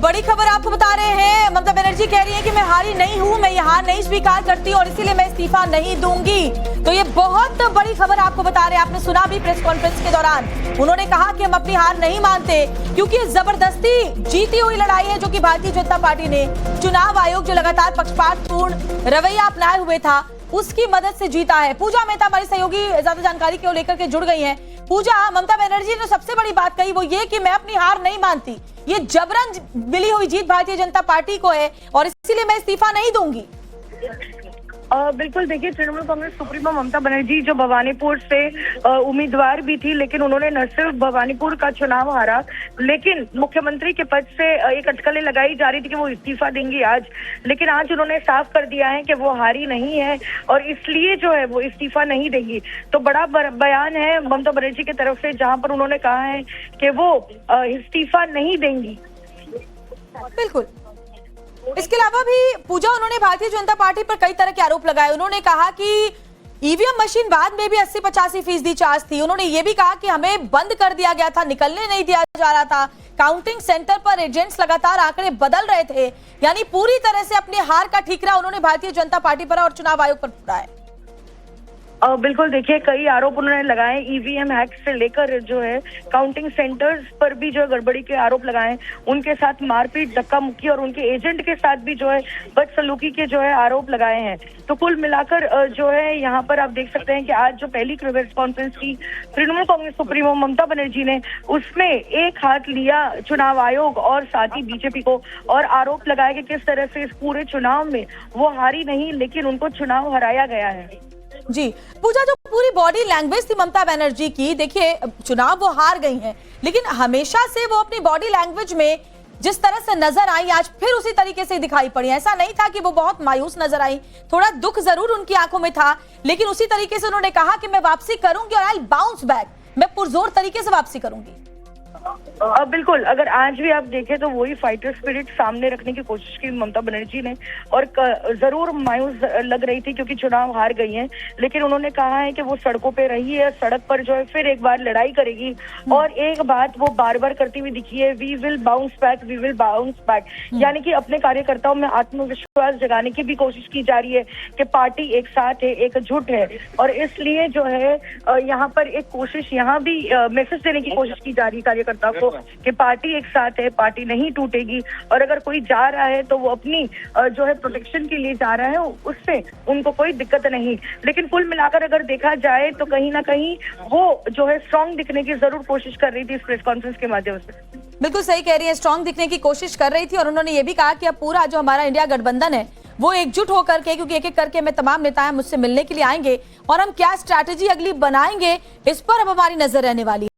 बड़ी खबर आपको बता रहे हैं। ममता बनर्जी कह रही है कि मैं हारी नहीं हूं, मैं ये हार नहीं स्वीकार करती और इसीलिए मैं इस्तीफा नहीं दूंगी। तो ये बहुत बड़ी खबर आपको बता रहे हैं। आपने सुना भी प्रेस कॉन्फ्रेंस के दौरान उन्होंने कहा कि हम अपनी हार नहीं मानते, क्योंकि जबरदस्ती जीती हुई लड़ाई है जो कि भारतीय जनता पार्टी ने चुनाव आयोग जो लगातार पक्षपातपूर्ण रवैया अपनाए हुए था उसकी मदद से जीता है। पूजा मेहता हमारी सहयोगी ज्यादा जानकारी को लेकर के जुड़ गई हैं। पूजा, ममता बनर्जी ने सबसे बड़ी बात कही वो ये कि मैं अपनी हार नहीं मानती, ये जबरन मिली हुई जीत भारतीय जनता पार्टी को है और इसीलिए मैं इस्तीफा नहीं दूंगी। बिल्कुल, देखिए, तृणमूल कांग्रेस सुप्रीमो ममता बनर्जी जो भवानीपुर से उम्मीदवार भी थी, लेकिन उन्होंने न सिर्फ भवानीपुर का चुनाव हारा, लेकिन मुख्यमंत्री के पद से एक अटकलें लगाई जा रही थी कि वो इस्तीफा देंगी आज। लेकिन आज उन्होंने साफ कर दिया है कि वो हारी नहीं है और इसलिए जो है वो इस्तीफा नहीं देंगी। तो बड़ा बयान है ममता बनर्जी की तरफ से, जहां पर उन्होंने कहा है कि वो इस्तीफा नहीं देंगी। बिल्कुल। इसके अलावा भी पूजा, उन्होंने भारतीय जनता पार्टी पर कई तरह के आरोप लगाए। उन्होंने कहा कि ईवीएम मशीन बाद में भी 80-85% चार्ज थी। उन्होंने ये भी कहा कि हमें बंद कर दिया गया था, निकलने नहीं दिया जा रहा था। काउंटिंग सेंटर पर एजेंट्स लगातार आंकड़े बदल रहे थे। यानी पूरी तरह से अपनी हार का ठीकरा उन्होंने भारतीय जनता पार्टी पर और चुनाव आयोग पर फोड़ा है। बिल्कुल, देखिए, कई आरोप उन्होंने लगाए, ईवीएम हैक से लेकर जो है काउंटिंग सेंटर्स पर भी जो है गड़बड़ी के आरोप लगाए, उनके साथ मारपीट, धक्का मुक्की और उनके एजेंट के साथ भी जो है बदसलूकी के जो है आरोप लगाए हैं। तो कुल मिलाकर जो है यहाँ पर आप देख सकते हैं कि आज जो पहली प्रेस कॉन्फ्रेंस की तृणमूल कांग्रेस सुप्रीमो ममता बनर्जी ने, उसमें एक हाथ लिया चुनाव आयोग और साथ ही बीजेपी को और आरोप लगाया कि किस तरह से इस पूरे चुनाव में वो हारी नहीं, लेकिन उनको चुनाव हराया गया है। जी पूजा, जो पूरी बॉडी लैंग्वेज थी ममता बनर्जी की, देखिए चुनाव वो हार गई हैं, लेकिन हमेशा से वो अपनी बॉडी लैंग्वेज में जिस तरह से नजर आई, आज फिर उसी तरीके से दिखाई पड़ी। ऐसा नहीं था कि वो बहुत मायूस नजर आई, थोड़ा दुख जरूर उनकी आंखों में था, लेकिन उसी तरीके से उन्होंने कहा कि मैं वापसी करूंगी और आई विल बाउंस बैक, मैं पुरजोर तरीके से वापसी करूंगी। बिल्कुल, अगर आज भी आप देखें तो वही फाइटर स्पिरिट सामने रखने की कोशिश की ममता बनर्जी ने, और जरूर मायूस लग रही थी क्योंकि चुनाव हार गई हैं, लेकिन उन्होंने कहा है कि वो सड़कों पे रही है, सड़क पर जो है फिर एक बार लड़ाई करेगी। और एक बात वो बार बार करती हुई दिखी है, we will bounce back, we will bounce back. यानी कि अपने कार्यकर्ताओं में आत्मविश्वास जगाने की भी कोशिश की जा रही है कि पार्टी एक साथ है, एकजुट है, और इसलिए जो है यहाँ पर एक कोशिश, यहाँ भी मैसेज देने की कोशिश की जा रही है कार्यकर्ताओं को कि पार्टी एक साथ है, पार्टी नहीं टूटेगी। और अगर कोई जा रहा है तो वो अपनी जो है प्रोटेक्शन के लिए जा रहा है, उससे उनको कोई दिक्कत नहीं। लेकिन कुल मिलाकर अगर देखा जाए तो कहीं ना कहीं वो जो है स्ट्रांग दिखने की जरूर कोशिश कर रही थी इस प्रेस कॉन्फ्रेंस के माध्यम से। बिल्कुल सही कह रही है, स्ट्रांग दिखने की कोशिश कर रही थी। और उन्होंने ये भी कहा कि अब पूरा जो हमारा इंडिया गठबंधन है वो एकजुट होकर के, क्योंकि एक एक करके मैं तमाम नेता हैं मुझसे मिलने के लिए आएंगे और हम क्या स्ट्रैटेजी अगली बनाएंगे इस पर अब हमारी नजर रहने वाली है।